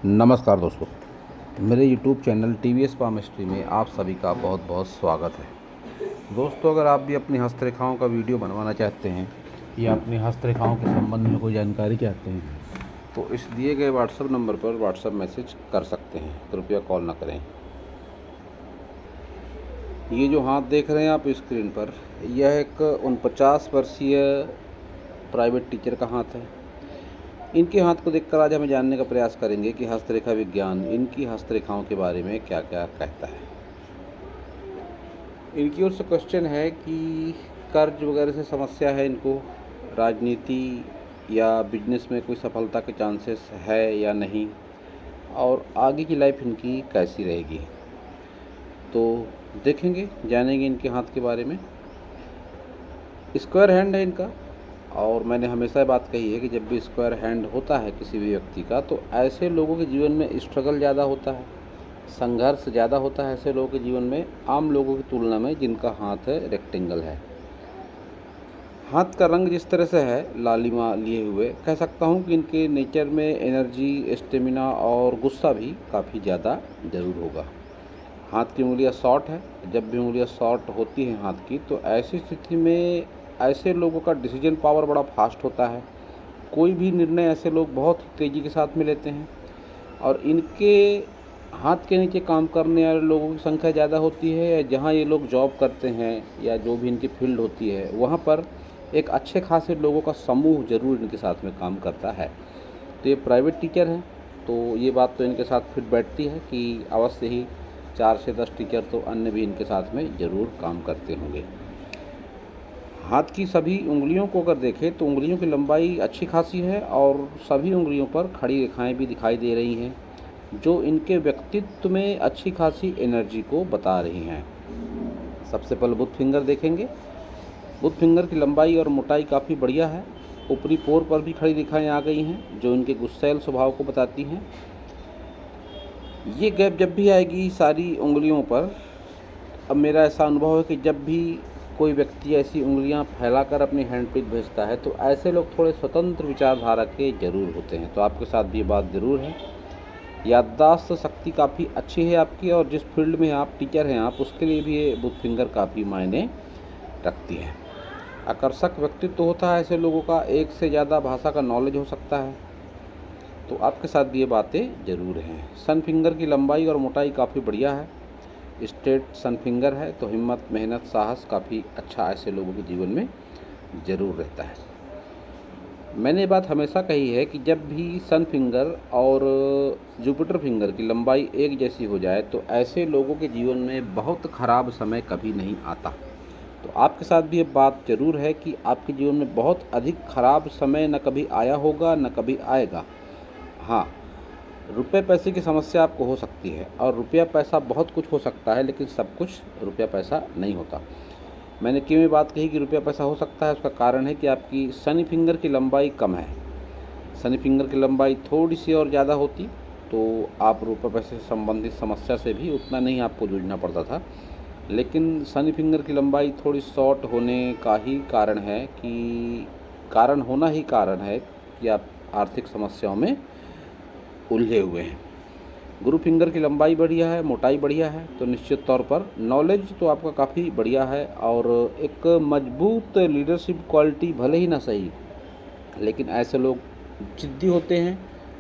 नमस्कार दोस्तों, मेरे YouTube चैनल TVS पामिस्ट्री में आप सभी का बहुत बहुत स्वागत है। दोस्तों, अगर आप भी अपनी हस्तरेखाओं का वीडियो बनवाना चाहते हैं या अपनी हस्तरेखाओं के संबंध में कोई जानकारी चाहते हैं तो इस दिए गए व्हाट्सएप नंबर पर व्हाट्सएप मैसेज कर सकते हैं। कृपया कॉल ना करें। ये जो हाथ देख रहे हैं आप स्क्रीन पर, यह एक 49 वर्षीय प्राइवेट टीचर का हाथ है। इनके हाथ को देखकर आज हम जानने का प्रयास करेंगे कि हस्तरेखा विज्ञान इनकी हस्तरेखाओं के बारे में क्या क्या कहता है। इनकी ओर से क्वेश्चन है कि कर्ज वगैरह से समस्या है इनको, राजनीति या बिजनेस में कोई सफलता के चांसेस है या नहीं, और आगे की लाइफ इनकी कैसी रहेगी। तो देखेंगे, जानेंगे इनके हाथ के बारे में। स्क्वायर हैंड है इनका, और मैंने हमेशा बात कही है कि जब भी स्क्वायर हैंड होता है किसी भी व्यक्ति का तो ऐसे लोगों के जीवन में स्ट्रगल ज़्यादा होता है, संघर्ष ज़्यादा होता है ऐसे लोगों के जीवन में आम लोगों की तुलना में जिनका हाथ है रेक्टेंगल है। हाथ का रंग जिस तरह से है लालिमा लिए हुए, कह सकता हूँ कि इनके नेचर में एनर्जी, स्टेमिना और गुस्सा भी काफ़ी ज़्यादा ज़रूर होगा। हाथ की उंगलियाँ शॉर्ट है। जब भी उंगलियाँ शॉर्ट होती हैं हाथ की तो ऐसी स्थिति में ऐसे लोगों का डिसीजन पावर बड़ा फास्ट होता है। कोई भी निर्णय ऐसे लोग बहुत तेज़ी के साथ में लेते हैं, और इनके हाथ के नीचे काम करने वाले लोगों की संख्या ज़्यादा होती है, या जहाँ ये लोग जॉब करते हैं या जो भी इनकी फील्ड होती है वहाँ पर एक अच्छे खासे लोगों का समूह ज़रूर इनके साथ में काम करता है। तो ये प्राइवेट टीचर हैं, तो ये बात तो इनके साथ फिट बैठती है कि अवश्य ही 4 से 10 टीचर तो अन्य भी इनके साथ में ज़रूर काम करते होंगे। हाथ की सभी उंगलियों को अगर देखें तो उंगलियों की लंबाई अच्छी खासी है, और सभी उंगलियों पर खड़ी रेखाएं भी दिखाई दे रही हैं जो इनके व्यक्तित्व में अच्छी खासी एनर्जी को बता रही हैं। सबसे पहले बुध फिंगर देखेंगे। बुध फिंगर की लंबाई और मोटाई काफ़ी बढ़िया है। ऊपरी पोर पर भी खड़ी रेखाएं आ गई हैं जो इनके गुस्सैल स्वभाव को बताती हैं। ये गैप जब भी आएगी सारी उंगलियों पर, अब मेरा ऐसा अनुभव है कि जब भी कोई व्यक्ति ऐसी उंगलियां फैलाकर अपनी हैंडप्रिंट भेजता है तो ऐसे लोग थोड़े स्वतंत्र विचारधारा के जरूर होते हैं। तो आपके साथ भी ये बात ज़रूर है। याददाश्त शक्ति काफ़ी अच्छी है आपकी, और जिस फील्ड में आप टीचर हैं आप उसके लिए भी ये बुध फिंगर काफ़ी मायने रखती है। आकर्षक व्यक्तित्व होता है ऐसे लोगों का, एक से ज़्यादा भाषा का नॉलेज हो सकता है। तो आपके साथ भी ये बातें ज़रूर हैं। सन फिंगर की लंबाई और मोटाई काफ़ी बढ़िया है। स्ट्रेट सन फिंगर है, तो हिम्मत, मेहनत, साहस काफ़ी अच्छा ऐसे लोगों के जीवन में ज़रूर रहता है। मैंने ये बात हमेशा कही है कि जब भी सन फिंगर और जुपिटर फिंगर की लंबाई एक जैसी हो जाए तो ऐसे लोगों के जीवन में बहुत ख़राब समय कभी नहीं आता। तो आपके साथ भी ये बात ज़रूर है कि आपके जीवन में बहुत अधिक ख़राब समय न कभी आया होगा न कभी आएगा। हाँ, रुपये पैसे की समस्या आपको हो सकती है, और रुपया पैसा बहुत कुछ हो सकता है लेकिन सब कुछ रुपया पैसा नहीं होता। मैंने क्यों ये बात कही कि रुपया पैसा हो सकता है, उसका कारण है कि आपकी शनि फिंगर की लंबाई कम है। शनि फिंगर की लंबाई थोड़ी सी और ज़्यादा होती तो आप रुपये पैसे से संबंधित समस्या से भी उतना नहीं आपको जूझना पड़ता था। लेकिन शनि फिंगर की लंबाई थोड़ी शॉर्ट होने का ही कारण है कि कारण है कि आप आर्थिक समस्याओं में उलझे हुए हैं। गुरु फिंगर की लंबाई बढ़िया है, मोटाई बढ़िया है, तो निश्चित तौर पर नॉलेज तो आपका काफ़ी बढ़िया है, और एक मजबूत लीडरशिप क्वालिटी भले ही ना सही, लेकिन ऐसे लोग जिद्दी होते हैं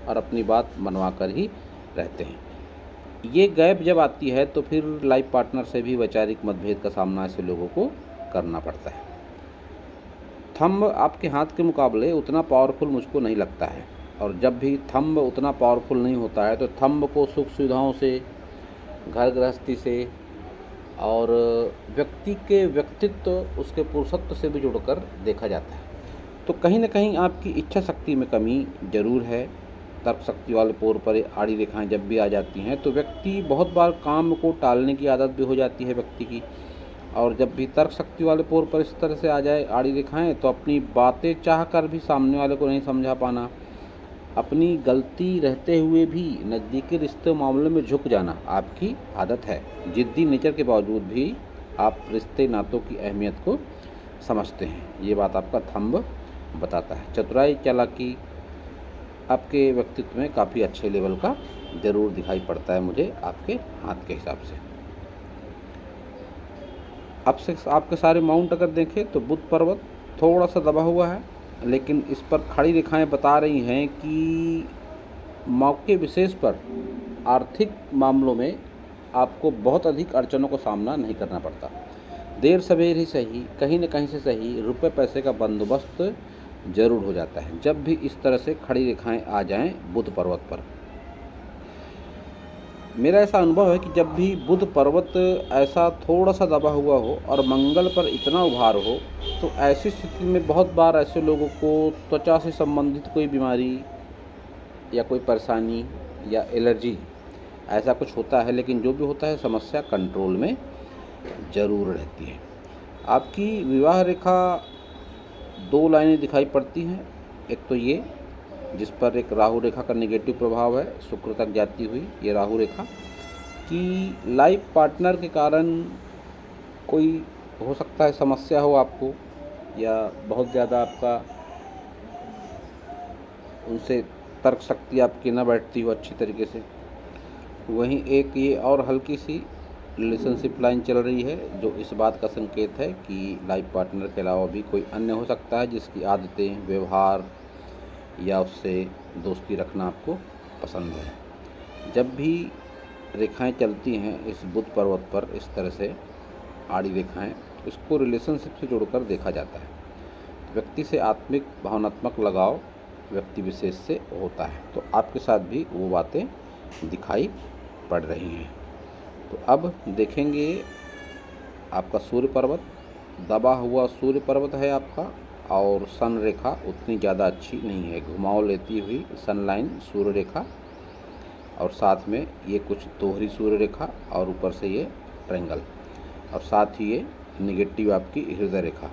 और अपनी बात मनवा कर ही रहते हैं। ये गैप जब आती है तो फिर लाइफ पार्टनर से भी वैचारिक मतभेद का सामना ऐसे लोगों को करना पड़ता है। थंब आपके हाथ के मुकाबले उतना पावरफुल मुझको नहीं लगता है, और जब भी थंब उतना पावरफुल नहीं होता है तो थंब को सुख सुविधाओं से, घर गृहस्थी से और व्यक्ति के व्यक्तित्व, उसके पुरुषत्व से भी जुड़कर देखा जाता है। तो कहीं ना कहीं आपकी इच्छा शक्ति में कमी ज़रूर है। तर्क शक्ति वाले पोर पर आड़ी रेखाएं जब भी आ जाती हैं तो व्यक्ति बहुत बार काम को टालने की आदत भी हो जाती है व्यक्ति की, और जब भी तर्क शक्ति वाले पोर पर इस तरह से आ जाए आड़ी रेखाएं तो अपनी बातें चाह कर भी सामने वाले को नहीं समझा पाना, अपनी गलती रहते हुए भी नज़दीकी रिश्ते मामले में झुक जाना आपकी आदत है। जिद्दी नेचर के बावजूद भी आप रिश्ते नातों की अहमियत को समझते हैं, ये बात आपका थंब बताता है। चतुराई, चालाकी आपके व्यक्तित्व में काफ़ी अच्छे लेवल का ज़रूर दिखाई पड़ता है मुझे आपके हाथ के हिसाब से। आपसे आपके सारे माउंट अगर देखें तो बुध पर्वत थोड़ा सा दबा हुआ है, लेकिन इस पर खड़ी रेखाएं बता रही हैं कि मौके विशेष पर आर्थिक मामलों में आपको बहुत अधिक अड़चनों का सामना नहीं करना पड़ता। देर सवेर ही सही, कहीं न कहीं से सही, रुपए पैसे का बंदोबस्त ज़रूर हो जाता है जब भी इस तरह से खड़ी रेखाएं आ जाएं बुध पर्वत पर। मेरा ऐसा अनुभव है कि जब भी बुध पर्वत ऐसा थोड़ा सा दबा हुआ हो और मंगल पर इतना उभार हो, तो ऐसी स्थिति में बहुत बार ऐसे लोगों को त्वचा से संबंधित कोई बीमारी या कोई परेशानी या एलर्जी ऐसा कुछ होता है, लेकिन जो भी होता है समस्या कंट्रोल में ज़रूर रहती है। आपकी विवाह रेखा 2 लाइनें दिखाई पड़ती हैं। एक तो ये जिस पर एक राहु रेखा का नेगेटिव प्रभाव है, शुक्र तक जाती हुई ये राहु रेखा, कि लाइफ पार्टनर के कारण कोई हो सकता है समस्या हो आपको, या बहुत ज़्यादा आपका उनसे तर्क शक्ति आपकी ना बैठती हो अच्छी तरीके से। वहीं एक ये और हल्की सी रिलेशनशिप लाइन चल रही है जो इस बात का संकेत है कि लाइफ पार्टनर के अलावा भी कोई अन्य हो सकता है जिसकी आदतें, व्यवहार या उससे दोस्ती रखना आपको पसंद है। जब भी रेखाएं चलती हैं इस बुध पर्वत पर इस तरह से आड़ी रेखाएं, तो इसको रिलेशनशिप से जोड़कर देखा जाता है। व्यक्ति से आत्मिक भावनात्मक लगाव व्यक्ति विशेष से होता है, तो आपके साथ भी वो बातें दिखाई पड़ रही हैं। तो अब देखेंगे आपका सूर्य पर्वत, दबा हुआ सूर्य पर्वत है आपका, और सन रेखा उतनी ज़्यादा अच्छी नहीं है, घुमाव लेती हुई सन लाइन सूर्य रेखा, और साथ में ये कुछ दोहरी सूर्य रेखा और ऊपर से ये ट्रायंगल, और साथ ही ये निगेटिव आपकी हृदय रेखा।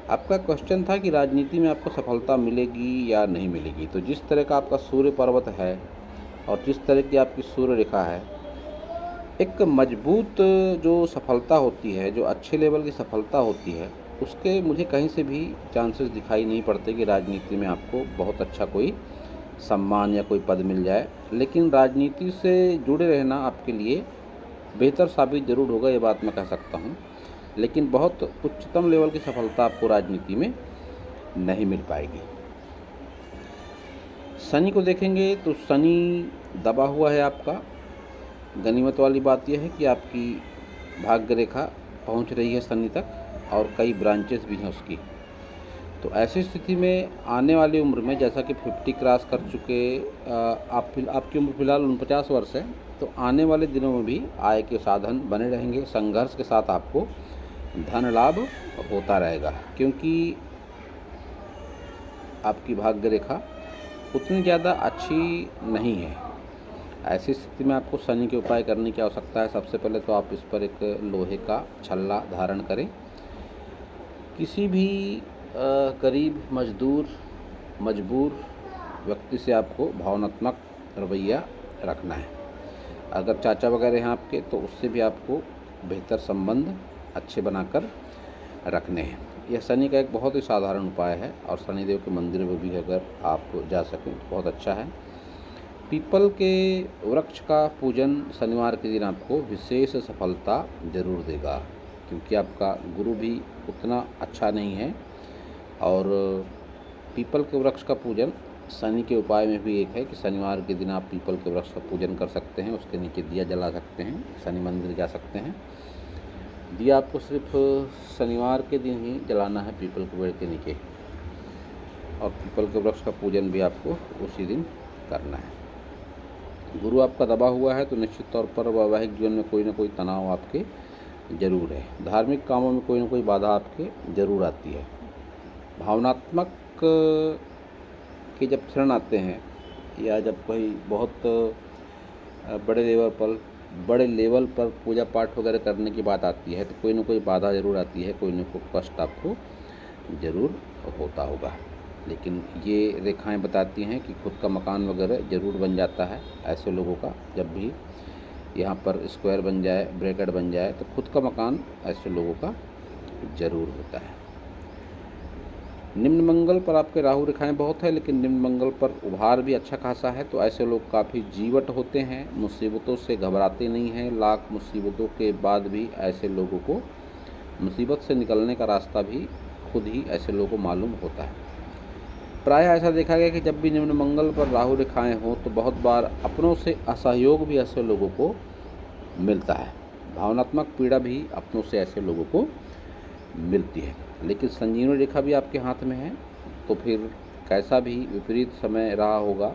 आपका क्वेश्चन था कि राजनीति में आपको सफलता मिलेगी या नहीं मिलेगी। तो जिस तरह का आपका सूर्य पर्वत है और जिस तरह की आपकी सूर्य रेखा है, एक मजबूत जो सफलता होती है, जो अच्छे लेवल की सफलता होती है, उसके मुझे कहीं से भी चांसेस दिखाई नहीं पड़ते कि राजनीति में आपको बहुत अच्छा कोई सम्मान या कोई पद मिल जाए। लेकिन राजनीति से जुड़े रहना आपके लिए बेहतर साबित ज़रूर होगा, ये बात मैं कह सकता हूँ, लेकिन बहुत उच्चतम लेवल की सफलता आपको राजनीति में नहीं मिल पाएगी। शनि को देखेंगे तो शनि दबा हुआ है आपका। गनीमत वाली बात यह है कि आपकी भाग्य रेखा पहुंच रही है शनि तक और कई ब्रांचेस भी हैं उसकी। तो ऐसी स्थिति में आने वाली उम्र में, जैसा कि 50 क्रॉस कर चुके आपकी उम्र फिलहाल 49 वर्ष है, तो आने वाले दिनों में भी आय के साधन बने रहेंगे। संघर्ष के साथ आपको धन लाभ होता रहेगा, क्योंकि आपकी भाग्य रेखा उतनी ज़्यादा अच्छी नहीं है। ऐसी स्थिति में आपको शनि के उपाय करने की आवश्यकता है। सबसे पहले तो आप इस पर एक लोहे का छल्ला धारण करें। किसी भी गरीब, मजबूर व्यक्ति से आपको भावनात्मक रवैया रखना है। अगर चाचा वगैरह हैं आपके, तो उससे भी आपको बेहतर संबंध अच्छे बनाकर रखने हैं। यह शनि का एक बहुत ही साधारण उपाय है, और शनिदेव के मंदिर में भी अगर आप जा सकें तो बहुत अच्छा है। पीपल के वृक्ष का पूजन शनिवार के दिन आपको विशेष सफलता ज़रूर देगा, क्योंकि आपका गुरु भी उतना अच्छा नहीं है। और पीपल के वृक्ष का पूजन शनि के उपाय में भी एक है कि शनिवार के दिन आप पीपल के वृक्ष का पूजन कर सकते हैं, उसके नीचे दिया जला सकते हैं, शनि मंदिर जा सकते हैं। दिया आपको सिर्फ शनिवार के दिन ही जलाना है पीपल के पेड़ के नीचे, और पीपल के वृक्ष का पूजन भी आपको उसी दिन करना है। गुरु आपका दबा हुआ है तो निश्चित तौर पर वैवाहिक जीवन में कोई ना कोई तनाव आपके ज़रूर है। धार्मिक कामों में कोई ना कोई बाधा आपके ज़रूर आती है। भावनात्मक के जब क्षण आते हैं, या जब कोई बहुत बड़े लेवल पर पूजा पाठ वगैरह करने की बात आती है, तो कोई ना कोई बाधा ज़रूर आती है, कोई ना कोई कष्ट आपको ज़रूर होता होगा। लेकिन ये रेखाएं बताती हैं कि खुद का मकान वगैरह ज़रूर बन जाता है ऐसे लोगों का। जब भी यहाँ पर स्क्वायर बन जाए, ब्रैकेट बन जाए, तो खुद का मकान ऐसे लोगों का ज़रूर होता है। निम्न मंगल पर आपके राहु रेखाएं बहुत है, लेकिन निम्न मंगल पर उभार भी अच्छा खासा है। तो ऐसे लोग काफ़ी जीवट होते हैं, मुसीबतों से घबराते नहीं हैं। लाख मुसीबतों के बाद भी ऐसे लोगों को मुसीबत से निकलने का रास्ता भी खुद ही ऐसे लोगों को मालूम होता है। प्रायः ऐसा देखा गया कि जब भी निम्न मंगल पर राहु रेखाएं हों तो बहुत बार अपनों से असहयोग भी ऐसे लोगों को मिलता है। भावनात्मक पीड़ा भी अपनों से ऐसे लोगों को मिलती है। लेकिन संजीवनी रेखा भी आपके हाथ में है, तो फिर कैसा भी विपरीत समय रहा होगा,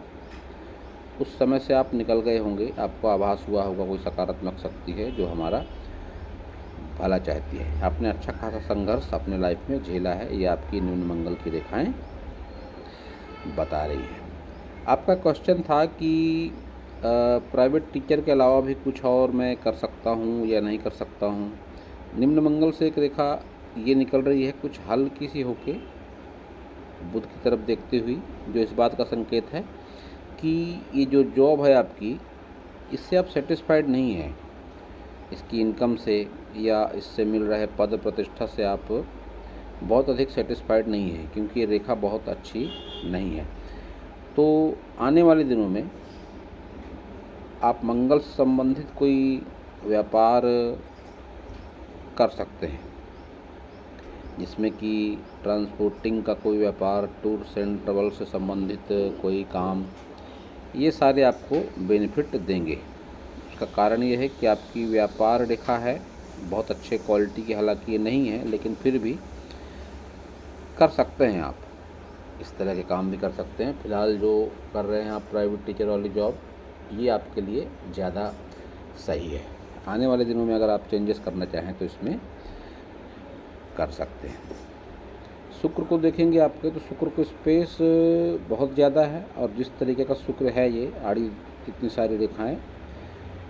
उस समय से आप निकल गए होंगे। आपको आभास हुआ होगा कोई सकारात्मक शक्ति है जो हमारा भला चाहती है। आपने अच्छा खासा संघर्ष अपने लाइफ में झेला है, ये आपकी निम्न मंगल की रेखाएं बता रही है। आपका क्वेश्चन था कि प्राइवेट टीचर के अलावा भी कुछ और मैं कर सकता हूँ या नहीं कर सकता हूँ। निम्न मंगल से एक रेखा ये निकल रही है कुछ हल्की सी होके बुध की तरफ देखते हुई, जो इस बात का संकेत है कि ये जो जॉब है आपकी, इससे आप सेटिस्फाइड नहीं हैं। इसकी इनकम से या इससे मिल रहे पद प्रतिष्ठा से आप बहुत अधिक सेटिस्फाइड नहीं है, क्योंकि ये रेखा बहुत अच्छी नहीं है। तो आने वाले दिनों में आप मंगल से संबंधित कोई व्यापार कर सकते हैं, जिसमें कि ट्रांसपोर्टिंग का कोई व्यापार, टूर्स एंड ट्रैवल से संबंधित कोई काम, ये सारे आपको बेनिफिट देंगे। उसका कारण ये है कि आपकी व्यापार रेखा है बहुत अच्छे क्वालिटी की, हालांकि ये नहीं है लेकिन फिर भी कर सकते हैं आप, इस तरह के काम भी कर सकते हैं। फ़िलहाल जो कर रहे हैं आप प्राइवेट टीचर वाली जॉब, ये आपके लिए ज़्यादा सही है। आने वाले दिनों में अगर आप चेंजेस करना चाहें तो इसमें कर सकते हैं। शुक्र को देखेंगे आपके, तो शुक्र को स्पेस बहुत ज़्यादा है, और जिस तरीके का शुक्र है ये आड़ी इतनी सारी रेखाएं,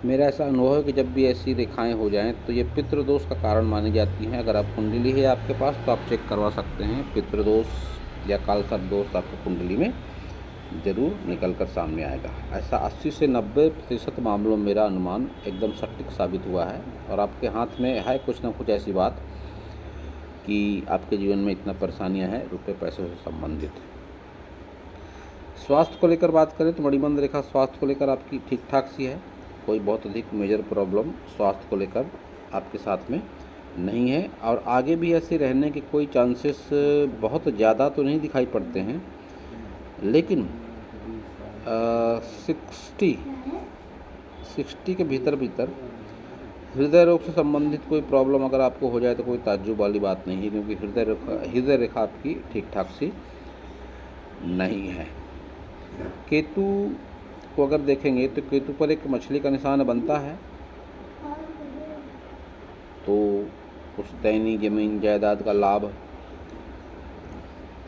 मेरा ऐसा अनुभव है कि जब भी ऐसी रेखाएं हो जाएं तो ये पितृदोष का कारण मानी जाती हैं। अगर आप कुंडली है आपके पास तो आप चेक करवा सकते हैं, पितृदोष या कालसर्प दोष आपकी कुंडली में ज़रूर निकल कर सामने आएगा। ऐसा 80 से 90% मामलों में मेरा अनुमान एकदम सटीक साबित हुआ है। और आपके हाथ में है कुछ ना कुछ ऐसी बात कि आपके जीवन में इतना परेशानियां हैं रुपए पैसे से संबंधित। स्वास्थ्य को लेकर बात करें तो मणिबंध रेखा स्वास्थ्य को लेकर आपकी ठीक ठाक सी है। कोई बहुत अधिक मेजर प्रॉब्लम स्वास्थ्य को लेकर आपके साथ में नहीं है, और आगे भी ऐसे रहने के कोई चांसेस बहुत ज़्यादा तो नहीं दिखाई पड़ते हैं। लेकिन 60 के भीतर हृदय रोग से संबंधित कोई प्रॉब्लम अगर आपको हो जाए तो कोई ताज्जुब वाली बात नहीं है, क्योंकि हृदय रेखा आपकी ठीक ठाक सी नहीं है। केतु को अगर देखेंगे तो केतु पर एक मछली का निशान बनता है, तो उस दैनिक जमीन जायदाद का लाभ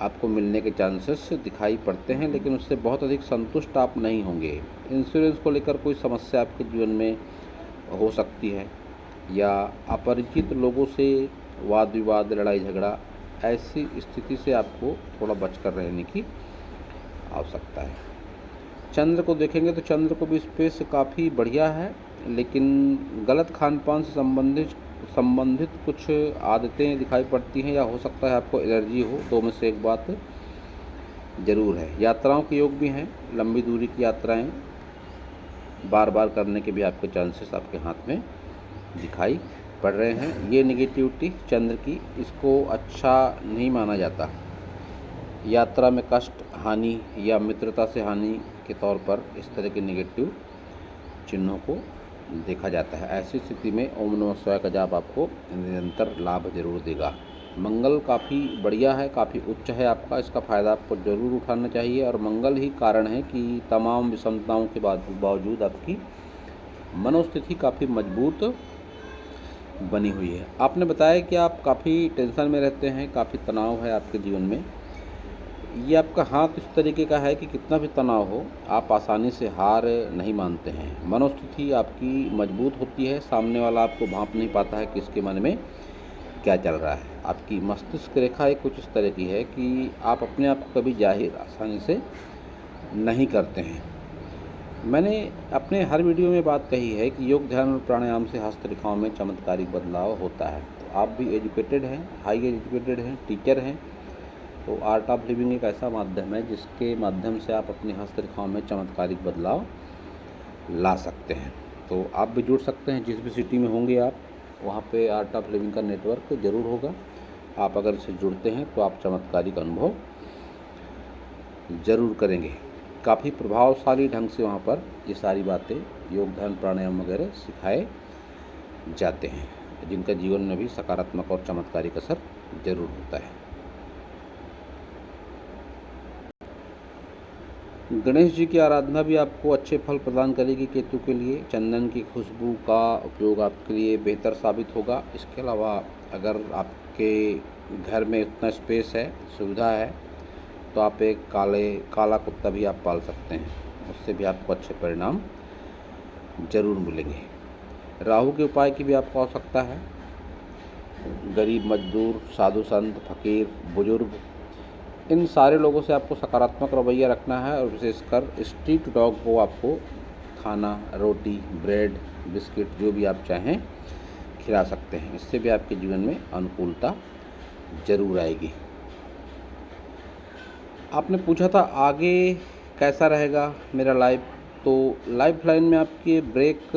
आपको मिलने के चांसेस दिखाई पड़ते हैं, लेकिन उससे बहुत अधिक संतुष्ट आप नहीं होंगे। इंश्योरेंस को लेकर कोई समस्या आपके जीवन में हो सकती है, या अपरिचित लोगों से वाद विवाद, लड़ाई झगड़ा, ऐसी स्थिति से आपको थोड़ा बचकर रहने की आवश्यकता है। चंद्र को देखेंगे तो चंद्र को भी स्पेस काफ़ी बढ़िया है, लेकिन गलत खान पान से संबंधित कुछ आदतें दिखाई पड़ती हैं, या हो सकता है आपको एलर्जी हो। दो में से एक बात ज़रूर है। यात्राओं के योग भी हैं, लंबी दूरी की यात्राएं बार बार करने के भी आपके चांसेस आपके हाथ में दिखाई पड़ रहे हैं। ये नेगेटिविटी चंद्र की, इसको अच्छा नहीं माना जाता। यात्रा में कष्ट, हानि या मित्रता से हानि के तौर पर इस तरह के नेगेटिव चिन्हों को देखा जाता है। ऐसी स्थिति में ओम नमः शिवाय का जाप आपको निरंतर लाभ जरूर देगा। मंगल काफ़ी बढ़िया है, काफ़ी उच्च है आपका, इसका फ़ायदा आपको ज़रूर उठाना चाहिए। और मंगल ही कारण है कि तमाम विषमताओं के बावजूद आपकी मनोस्थिति काफ़ी मजबूत बनी हुई है। आपने बताया कि आप काफ़ी टेंशन में रहते हैं, काफ़ी तनाव है आपके जीवन में। ये आपका हाथ इस तरीके का है कि कितना भी तनाव हो, आप आसानी से हार नहीं मानते हैं। मनोस्थिति आपकी मजबूत होती है, सामने वाला आपको भांप नहीं पाता है कि इसके मन में क्या चल रहा है। आपकी मस्तिष्क रेखा एक कुछ इस तरह की है कि आप अपने आप को कभी जाहिर आसानी से नहीं करते हैं। मैंने अपने हर वीडियो में बात कही है कि योग, ध्यान और प्राणायाम से हस्तरेखाओं में चमत्कारिक बदलाव होता है। तो आप भी एजुकेटेड हैं, हाई एजुकेटेड हैं, टीचर हैं, तो आर्ट ऑफ लिविंग एक ऐसा माध्यम है जिसके माध्यम से आप अपनी हस्तरेखाओं में चमत्कारिक बदलाव ला सकते हैं। तो आप भी जुड़ सकते हैं, जिस भी सिटी में होंगे आप वहाँ पे आर्ट ऑफ लिविंग का नेटवर्क ज़रूर होगा। आप अगर इससे जुड़ते हैं तो आप चमत्कारिक अनुभव ज़रूर करेंगे। काफ़ी प्रभावशाली ढंग से वहाँ पर ये सारी बातें, योग, ध्यान, प्राणायाम वगैरह सिखाए जाते हैं, जिनका जीवन में भी सकारात्मक और चमत्कारिक असर ज़रूर होता है। गणेश जी की आराधना भी आपको अच्छे फल प्रदान करेगी केतु के लिए। चंदन की खुशबू का उपयोग आपके लिए बेहतर साबित होगा। इसके अलावा अगर आपके घर में उतना स्पेस है, सुविधा है, तो आप एक काला कुत्ता भी आप पाल सकते हैं, उससे भी आपको अच्छे परिणाम जरूर मिलेंगे। राहु के उपाय की भी आपको आवश्यकता है। गरीब, मजदूर, साधु संत, फकीर, बुजुर्ग, इन सारे लोगों से आपको सकारात्मक रवैया रखना है और विशेषकर स्ट्रीट डॉग को आपको खाना, रोटी, ब्रेड, बिस्किट जो भी आप चाहें खिला सकते हैं। इससे भी आपके जीवन में अनुकूलता जरूर आएगी। आपने पूछा था आगे कैसा रहेगा मेरा लाइफ, तो लाइफ लाइन में आपके ब्रेक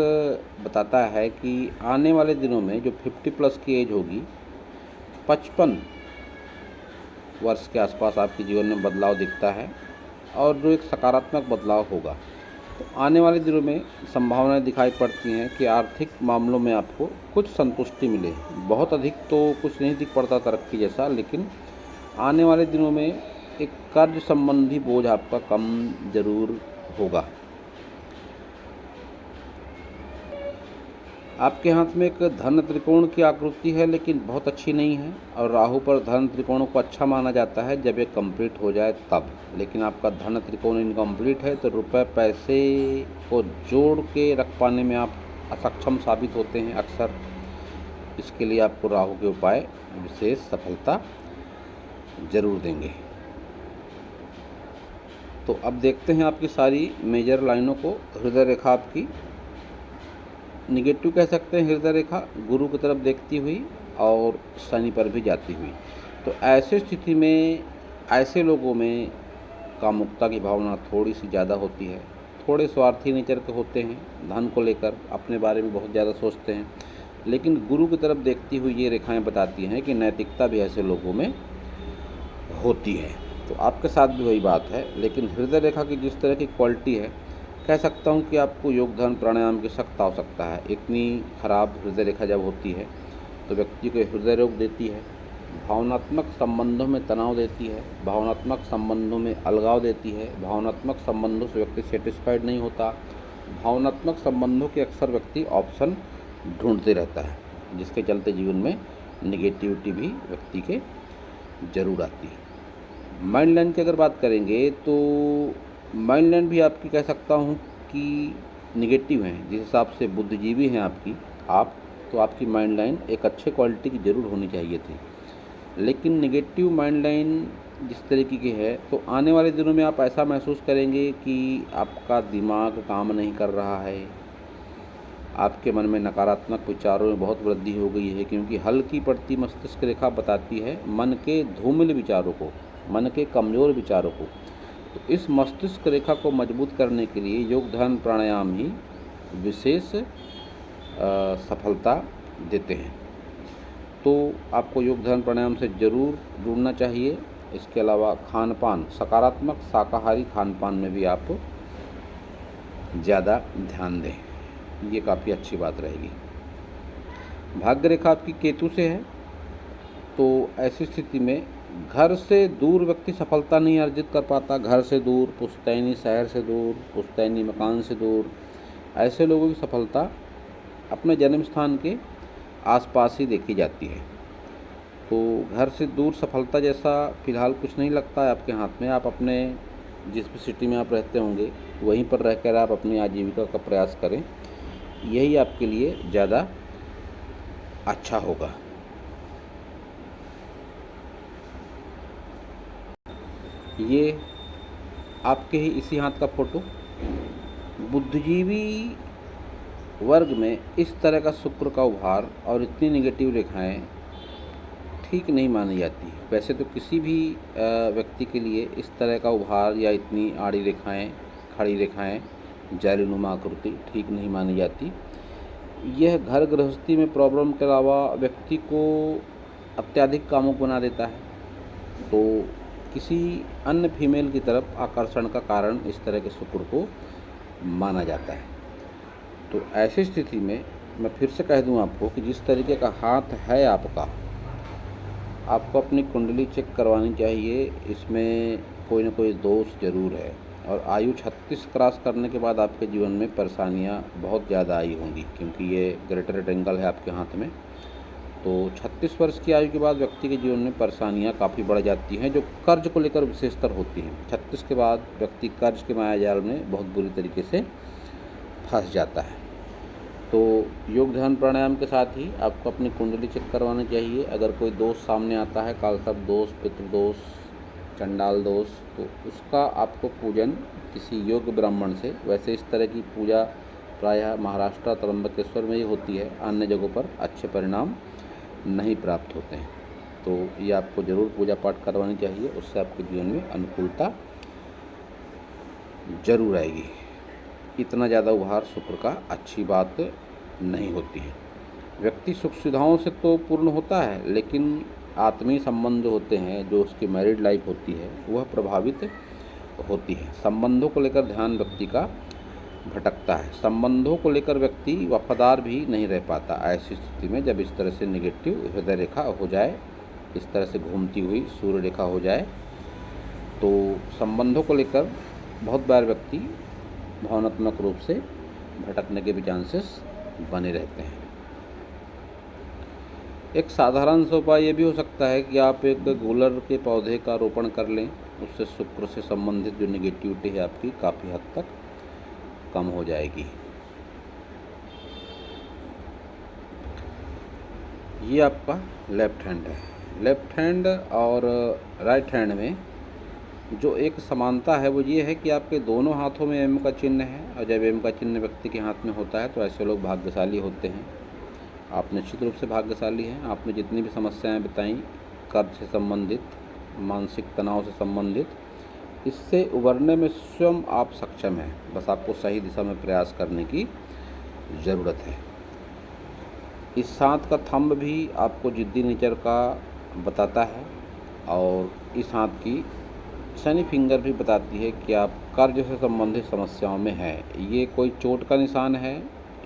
बताता है कि आने वाले दिनों में जो 50 प्लस की एज होगी, 55 वर्ष के आसपास आपके जीवन में बदलाव दिखता है और जो एक सकारात्मक बदलाव होगा। तो आने वाले दिनों में संभावनाएं दिखाई पड़ती हैं कि आर्थिक मामलों में आपको कुछ संतुष्टि मिले। बहुत अधिक तो कुछ नहीं दिख पड़ता तरक्की जैसा, लेकिन आने वाले दिनों में एक कर्ज संबंधी बोझ आपका कम जरूर होगा। आपके हाथ में एक धन त्रिकोण की आकृति है, लेकिन बहुत अच्छी नहीं है, और राहु पर धन त्रिकोणों को अच्छा माना जाता है जब ये कंप्लीट हो जाए तब। लेकिन आपका धन त्रिकोण इनकम्प्लीट है, तो रुपए पैसे को जोड़ के रख पाने में आप असक्षम साबित होते हैं अक्सर। इसके लिए आपको राहु के उपाय विशेष सफलता जरूर देंगे। तो अब देखते हैं आपकी सारी मेजर लाइनों को। हृदय रेखा आपकी निगेटिव कह सकते हैं। हृदय रेखा गुरु की तरफ देखती हुई और शनि पर भी जाती हुई। तो ऐसे स्थिति में ऐसे लोगों में कामुकता की भावना थोड़ी सी ज़्यादा होती है। थोड़े स्वार्थी नेचर के होते हैं, धन को लेकर अपने बारे में बहुत ज़्यादा सोचते हैं। लेकिन गुरु की तरफ देखती हुई ये रेखाएं बताती हैं कि नैतिकता भी ऐसे लोगों में होती है। तो आपके साथ भी वही बात है। लेकिन हृदय रेखा की जिस तरह की क्वालिटी है, कह सकता हूँ कि आपको योग, ध्यान, प्राणायाम की सख्त आवश्यकता है। इतनी खराब हृदय रेखा जब होती है तो व्यक्ति को हृदय रोग देती है, भावनात्मक संबंधों में तनाव देती है, भावनात्मक संबंधों में अलगाव देती है, भावनात्मक संबंधों से व्यक्ति सेटिस्फाइड नहीं होता, भावनात्मक संबंधों के अक्सर व्यक्ति ऑप्शन ढूंढते रहता है, जिसके चलते जीवन में निगेटिविटी भी व्यक्ति के जरूर आती है। माइंड लाइन की अगर बात करेंगे तो माइंड लाइन भी आपकी कह सकता हूँ कि निगेटिव हैं। जिस हिसाब से बुद्धिजीवी हैं आप तो आपकी माइंड लाइन एक अच्छे क्वालिटी की ज़रूर होनी चाहिए थी। लेकिन निगेटिव माइंड लाइन जिस तरीके की है, तो आने वाले दिनों में आप ऐसा महसूस करेंगे कि आपका दिमाग काम नहीं कर रहा है, आपके मन में नकारात्मक विचारों में बहुत वृद्धि हो गई है, क्योंकि हल्की पड़ती मस्तिष्क रेखा बताती है मन के धूमिल विचारों को, मन के कमज़ोर विचारों को। तो इस मस्तिष्क रेखा को मजबूत करने के लिए योग, ध्यान, प्राणायाम ही विशेष सफलता देते हैं। तो आपको योग, ध्यान, प्राणायाम से ज़रूर जुड़ना चाहिए। इसके अलावा खान पान, सकारात्मक शाकाहारी खान पान में भी आप ज़्यादा ध्यान दें, ये काफ़ी अच्छी बात रहेगी। भाग्य रेखा आपकी केतु से है, तो ऐसी स्थिति में घर से दूर व्यक्ति सफलता नहीं अर्जित कर पाता। घर से दूर, पुश्तैनी शहर से दूर, पुश्तैनी मकान से दूर, ऐसे लोगों की सफलता अपने जन्म स्थान के आसपास ही देखी जाती है। तो घर से दूर सफलता जैसा फ़िलहाल कुछ नहीं लगता है आपके हाथ में। आप अपने जिस भी सिटी में आप रहते होंगे वहीं पर रहकर आप अपनी आजीविका का प्रयास करें, यही आपके लिए ज़्यादा अच्छा होगा। ये आपके ही इसी हाथ का फोटो। बुद्धिजीवी वर्ग में इस तरह का शुक्र का उभार और इतनी नेगेटिव रेखाएं ठीक नहीं मानी जाती है। वैसे तो किसी भी व्यक्ति के लिए इस तरह का उभार या इतनी आड़ी रेखाएं, खड़ी रेखाएं, जालीनुमा आकृति ठीक नहीं मानी जाती। यह घर गृहस्थी में प्रॉब्लम के अलावा व्यक्ति को अत्यधिक कामुक बना देता है, तो किसी अन्य फीमेल की तरफ आकर्षण का कारण इस तरह के शुक्र को माना जाता है। तो ऐसी स्थिति में मैं फिर से कह दूं आपको कि जिस तरीके का हाथ है आपका, आपको अपनी कुंडली चेक करवानी चाहिए। इसमें कोई ना कोई दोष ज़रूर है, और आयु 36 क्रॉस करने के बाद आपके जीवन में परेशानियां बहुत ज़्यादा आई होंगी, क्योंकि ये ग्रेटर रेक्टेंगल है आपके हाथ में। तो 36 वर्ष की आयु के बाद व्यक्ति के जीवन में परेशानियां काफ़ी बढ़ जाती हैं, जो कर्ज को लेकर विशेषतर होती हैं। 36 के बाद व्यक्ति कर्ज के मायाजाल में बहुत बुरी तरीके से फंस जाता है। तो योग ध्यान प्राणायाम के साथ ही आपको अपनी कुंडली चेक करवानी चाहिए। अगर कोई दोष सामने आता है, कालसर्प दोष, पितृदोष, चंडाल दोष, तो उसका आपको पूजन किसी योग्य ब्राह्मण से, वैसे इस तरह की पूजा प्रायः महाराष्ट्र त्र्यंबकेश्वर में ही होती है, अन्य जगहों पर अच्छे परिणाम नहीं प्राप्त होते हैं। तो ये आपको ज़रूर पूजा पाठ करवानी चाहिए, उससे आपके जीवन में अनुकूलता जरूर आएगी। इतना ज़्यादा उभार शुक्र का अच्छी बात नहीं होती है। व्यक्ति सुख सुविधाओं से तो पूर्ण होता है, लेकिन आत्मीय संबंध जो होते हैं, जो उसकी मैरिड लाइफ होती है, वह प्रभावित होती है। संबंधों को लेकर ध्यान व्यक्ति का भटकता है। संबंधों को लेकर व्यक्ति वफादार भी नहीं रह पाता। ऐसी स्थिति में जब इस तरह से नेगेटिव हृदय रेखा हो जाए, इस तरह से घूमती हुई सूर्य रेखा हो जाए, तो संबंधों को लेकर बहुत बार व्यक्ति भावनात्मक रूप से भटकने के भी चांसेस बने रहते हैं। एक साधारण सा उपाय ये भी हो सकता है कि आप एक गुलर के पौधे का रोपण कर लें। उससे शुक्र से संबंधित जो निगेटिविटी है आपकी काफ़ी हद तक कम हो जाएगी। ये आपका लेफ्ट हैंड है। लेफ्ट हैंड और राइट हैंड में जो एक समानता है वो ये है कि आपके दोनों हाथों में एम का चिन्ह है, और जब एम का चिन्ह व्यक्ति के हाथ में होता है तो ऐसे लोग भाग्यशाली होते हैं। आप निश्चित रूप से भाग्यशाली हैं। आपने जितनी भी समस्याएं बताई, कर्ज से संबंधित, मानसिक तनाव से संबंधित, इससे उबरने में स्वयं आप सक्षम हैं। बस आपको सही दिशा में प्रयास करने की ज़रूरत है। इस हाथ का थंब भी आपको जिद्दी नेचर का बताता है, और इस हाथ की शनि फिंगर भी बताती है कि आप कर्ज से संबंधित समस्याओं में हैं। ये कोई चोट का निशान है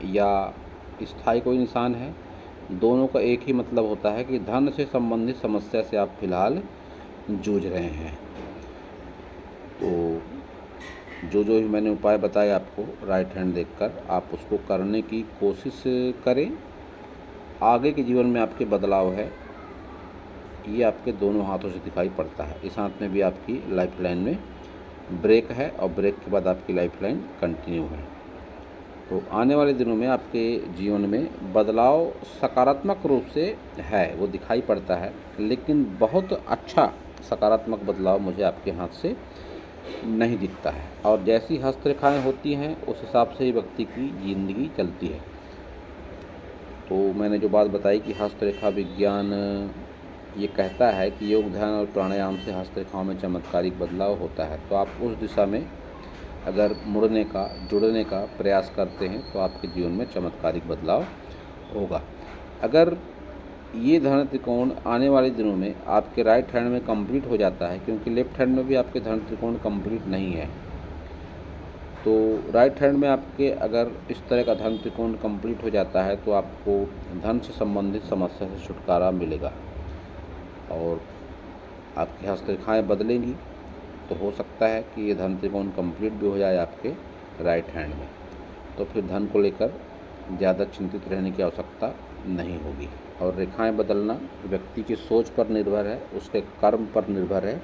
या स्थायी कोई निशान है, दोनों का एक ही मतलब होता है कि धन से संबंधित समस्या से आप फिलहाल जूझ रहे हैं। तो जो भी मैंने उपाय बताए आपको राइट हैंड देखकर, आप उसको करने की कोशिश करें। आगे के जीवन में आपके बदलाव है, ये आपके दोनों हाथों से दिखाई पड़ता है। इस हाथ में भी आपकी लाइफ लाइन में ब्रेक है, और ब्रेक के बाद आपकी लाइफ लाइन कंटिन्यू है। तो आने वाले दिनों में आपके जीवन में बदलाव सकारात्मक रूप से है, वो दिखाई पड़ता है, लेकिन बहुत अच्छा सकारात्मक बदलाव मुझे आपके हाथ से नहीं दिखता है। और जैसी हस्तरेखाएँ होती हैं उस हिसाब से ही व्यक्ति की ज़िंदगी चलती है। तो मैंने जो बात बताई कि हस्तरेखा विज्ञान ये कहता है कि योग ध्यान और प्राणायाम से हस्तरेखाओं में चमत्कारिक बदलाव होता है, तो आप उस दिशा में अगर मुड़ने का, जुड़ने का प्रयास करते हैं तो आपके जीवन में चमत्कारिक बदलाव होगा। अगर ये धन त्रिकोण आने वाले दिनों में आपके राइट हैंड में कंप्लीट हो जाता है, क्योंकि लेफ्ट हैंड में भी आपके धन त्रिकोण कंप्लीट नहीं है, तो राइट हैंड में आपके अगर इस तरह का धन त्रिकोण कंप्लीट हो जाता है तो आपको धन से संबंधित समस्या से छुटकारा मिलेगा, और आपकी हस्तरेखाएँ बदलेंगी। तो हो सकता है कि ये धन त्रिकोण कंप्लीट भी हो जाए आपके राइट हैंड में, तो फिर धन को लेकर ज़्यादा चिंतित रहने की आवश्यकता नहीं होगी। और रेखाएं बदलना व्यक्ति की सोच पर निर्भर है, उसके कर्म पर निर्भर है।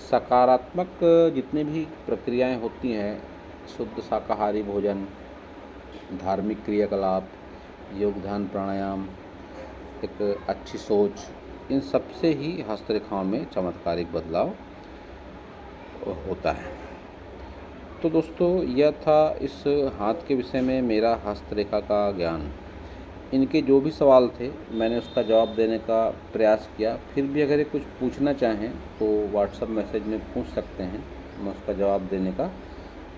सकारात्मक जितनी भी प्रक्रियाएं होती हैं, शुद्ध शाकाहारी भोजन, धार्मिक क्रियाकलाप, योग ध्यान प्राणायाम, एक अच्छी सोच, इन सब से ही हस्तरेखाओं में चमत्कारिक बदलाव होता है। तो दोस्तों, यह था इस हाथ के विषय में मेरा हस्तरेखा का ज्ञान। इनके जो भी सवाल थे मैंने उसका जवाब देने का प्रयास किया। फिर भी अगर ये कुछ पूछना चाहें तो व्हाट्सएप मैसेज में पूछ सकते हैं, मैं उसका जवाब देने का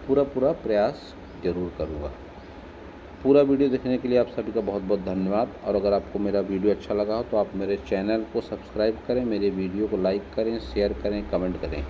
पूरा प्रयास ज़रूर करूँगा। पूरा वीडियो देखने के लिए आप सभी का बहुत बहुत धन्यवाद। और अगर आपको मेरा वीडियो अच्छा लगा हो तो आप मेरे चैनल को सब्सक्राइब करें, मेरे वीडियो को लाइक करें, शेयर करें, कमेंट करें।